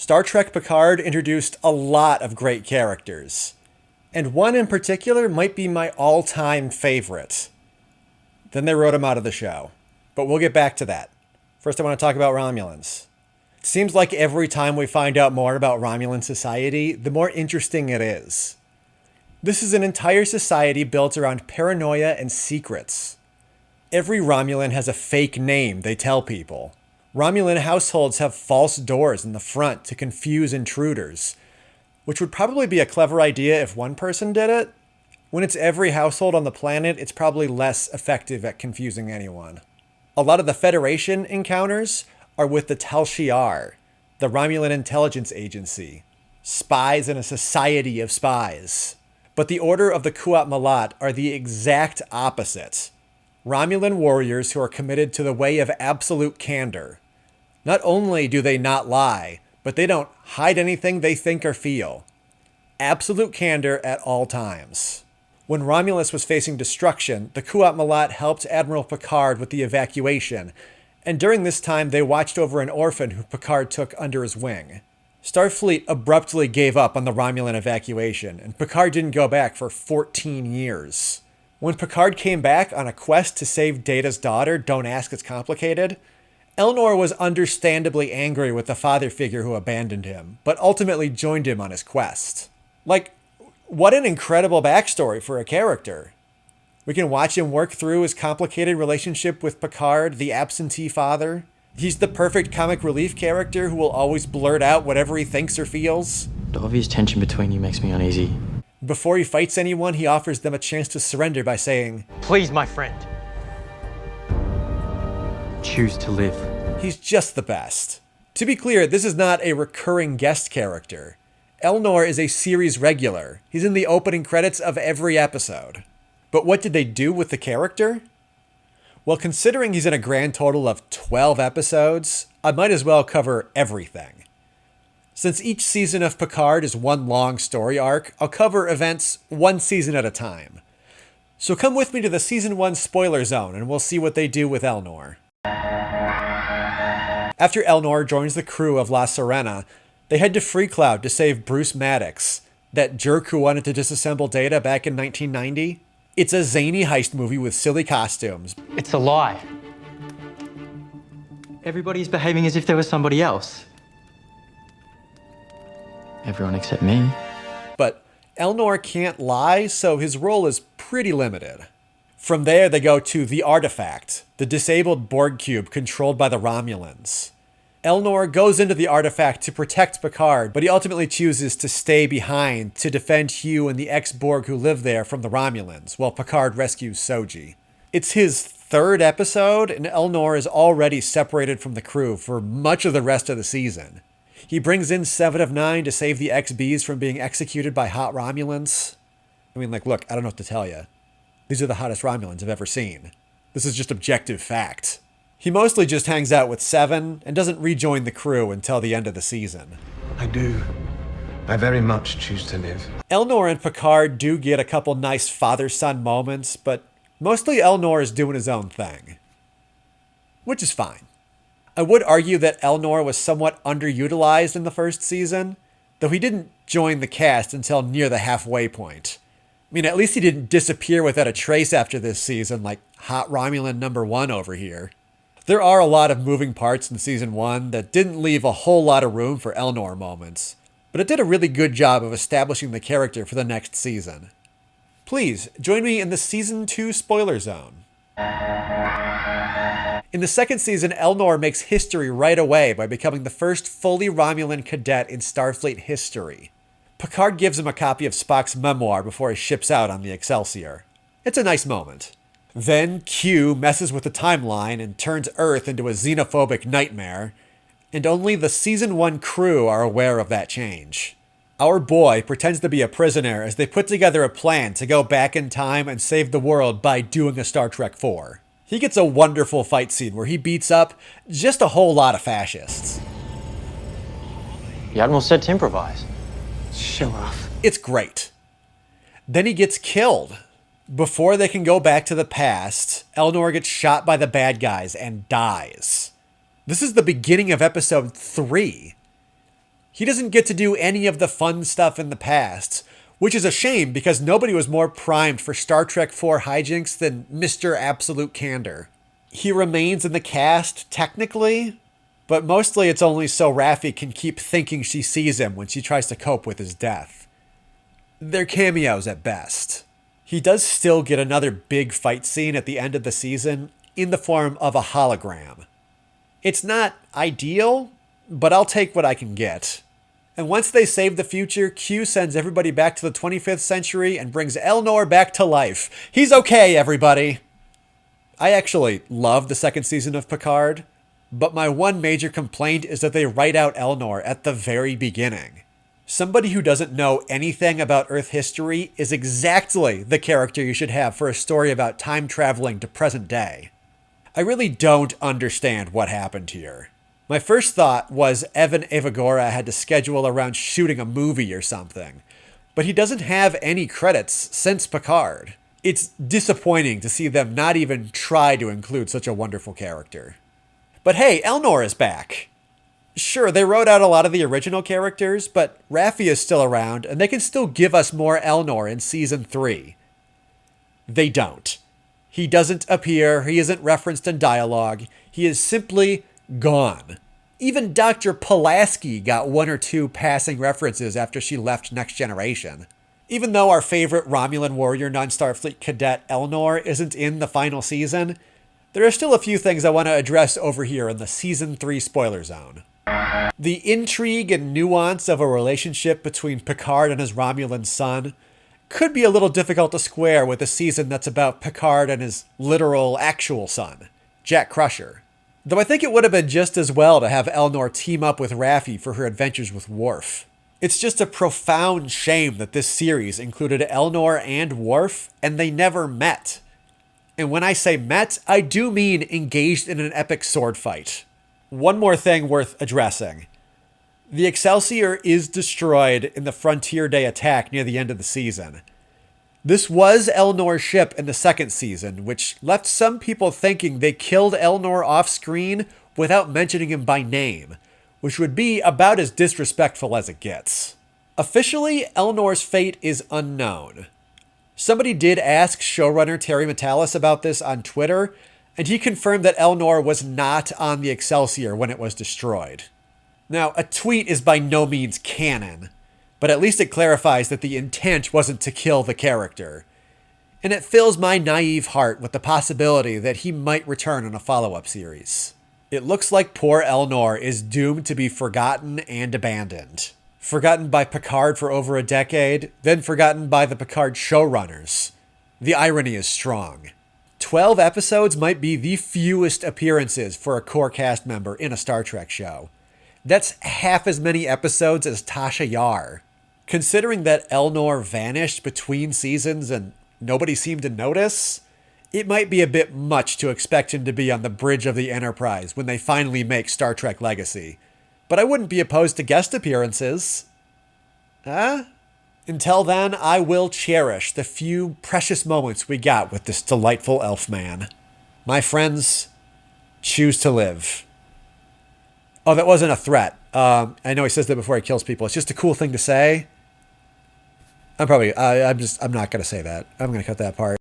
Star Trek Picard introduced a lot of great characters, and one in particular might be my all-time favorite. Then they wrote him out of the show, but we'll get back to that. First, I want to talk about Romulans. It seems like every time we find out more about Romulan society, the more interesting it is. This is an entire society built around paranoia and secrets. Every Romulan has a fake name they tell people. Romulan households have false doors in the front to confuse intruders, which would probably be a clever idea if one person did it. When it's every household on the planet, it's probably less effective at confusing anyone. A lot of the Federation encounters are with the Tal Shiar, the Romulan intelligence agency, spies in a society of spies. But the Order of the Kuat Malat are the exact opposite. Romulan warriors who are committed to the way of absolute candor. Not only do they not lie, but they don't hide anything they think or feel. Absolute candor at all times. When Romulus was facing destruction, the Kuat Malat helped Admiral Picard with the evacuation, and during this time they watched over an orphan who Picard took under his wing. Starfleet abruptly gave up on the Romulan evacuation, and Picard didn't go back for 14 years. When Picard came back on a quest to save Data's daughter, don't ask, it's complicated, Elnor was understandably angry with the father figure who abandoned him, but ultimately joined him on his quest. Like, what an incredible backstory for a character. We can watch him work through his complicated relationship with Picard, the absentee father. He's the perfect comic relief character who will always blurt out whatever he thinks or feels. The obvious tension between you makes me uneasy. Before he fights anyone, he offers them a chance to surrender by saying, "Please, my friend. Choose to live." He's just the best. To be clear, this is not a recurring guest character. Elnor is a series regular. He's in the opening credits of every episode. But what did they do with the character? Well, considering he's in a grand total of 12 episodes, I might as well cover everything. Since each season of Picard is one long story arc, I'll cover events one season at a time. So come with me to the Season 1 spoiler zone and we'll see what they do with Elnor. After Elnor joins the crew of La Sirena, they head to Freecloud to save Bruce Maddox, that jerk who wanted to disassemble Data back in 1990. It's a zany heist movie with silly costumes. It's a lie. Everybody's behaving as if there was somebody else. Everyone except me. But Elnor can't lie, so his role is pretty limited. From there, they go to the Artifact, the disabled Borg cube controlled by the Romulans. Elnor goes into the Artifact to protect Picard, but he ultimately chooses to stay behind to defend Hugh and the ex-Borg who live there from the Romulans, while Picard rescues Soji. It's his third episode, and Elnor is already separated from the crew for much of the rest of the season. He brings in 7 of 9 to save the XBs from being executed by hot Romulans. I mean, look, I don't know what to tell you. These are the hottest Romulans I've ever seen. This is just objective fact. He mostly just hangs out with 7 and doesn't rejoin the crew until the end of the season. I do. I very much choose to live. Elnor and Picard do get a couple nice father-son moments, but mostly Elnor is doing his own thing. Which is fine. I would argue that Elnor was somewhat underutilized in the first season, though he didn't join the cast until near the halfway point. I mean, at least he didn't disappear without a trace after this season like hot Romulan number 1 over here. There are a lot of moving parts in Season 1 that didn't leave a whole lot of room for Elnor moments, but it did a really good job of establishing the character for the next season. Please, join me in the Season 2 spoiler zone. In the second season, Elnor makes history right away by becoming the first fully Romulan cadet in Starfleet history. Picard gives him a copy of Spock's memoir before he ships out on the Excelsior. It's a nice moment. Then Q messes with the timeline and turns Earth into a xenophobic nightmare, and only the Season 1 crew are aware of that change. Our boy pretends to be a prisoner as they put together a plan to go back in time and save the world by doing a Star Trek 4. He gets a wonderful fight scene where he beats up just a whole lot of fascists. The Admiral said to improvise. Show off. It's great. Then he gets killed. Before they can go back to the past, Elnor gets shot by the bad guys and dies. This is the beginning of episode 3. He doesn't get to do any of the fun stuff in the past, which is a shame because nobody was more primed for Star Trek IV hijinks than Mr. Absolute Candor. He remains in the cast, technically, but mostly it's only so Raffi can keep thinking she sees him when she tries to cope with his death. They're cameos at best. He does still get another big fight scene at the end of the season in the form of a hologram. It's not ideal, but I'll take what I can get. And once they save the future, Q sends everybody back to the 25th century and brings Elnor back to life. He's okay, everybody. I actually love the second season of Picard, but my one major complaint is that they write out Elnor at the very beginning. Somebody who doesn't know anything about Earth history is exactly the character you should have for a story about time traveling to present day. I really don't understand what happened here. My first thought was Evan Evagora had to schedule around shooting a movie or something, but he doesn't have any credits since Picard. It's disappointing to see them not even try to include such a wonderful character. But hey, Elnor is back. Sure, they wrote out a lot of the original characters, but Raffi is still around, and they can still give us more Elnor in Season 3. They don't. He doesn't appear, he isn't referenced in dialogue, he is simply gone. Even Dr. Pulaski got one or two passing references after she left Next Generation. Even though our favorite Romulan warrior non-Starfleet cadet Elnor isn't in the final season, there are still a few things I want to address over here in the Season 3 spoiler zone. The intrigue and nuance of a relationship between Picard and his Romulan son could be a little difficult to square with a season that's about Picard and his literal actual son, Jack Crusher. Though I think it would have been just as well to have Elnor team up with Raffi for her adventures with Worf. It's just a profound shame that this series included Elnor and Worf, and they never met. And when I say met, I do mean engaged in an epic sword fight. One more thing worth addressing. The Excelsior is destroyed in the Frontier Day attack near the end of the season. This was Elnor's ship in the second season, which left some people thinking they killed Elnor off-screen without mentioning him by name, which would be about as disrespectful as it gets. Officially, Elnor's fate is unknown. Somebody did ask showrunner Terry Matalas about this on Twitter, and he confirmed that Elnor was not on the Excelsior when it was destroyed. Now, a tweet is by no means canon, but at least it clarifies that the intent wasn't to kill the character. And it fills my naive heart with the possibility that he might return in a follow-up series. It looks like poor Elnor is doomed to be forgotten and abandoned. Forgotten by Picard for over a decade, then forgotten by the Picard showrunners. The irony is strong. 12 episodes might be the fewest appearances for a core cast member in a Star Trek show. That's half as many episodes as Tasha Yar. Considering that Elnor vanished between seasons and nobody seemed to notice, it might be a bit much to expect him to be on the bridge of the Enterprise when they finally make Star Trek Legacy. But I wouldn't be opposed to guest appearances. Until then, I will cherish the few precious moments we got with this delightful elf man. My friends, choose to live. Oh, that wasn't a threat. I know he says that before he kills people. It's just a cool thing to say. I'm not going to say that. I'm going to cut that part.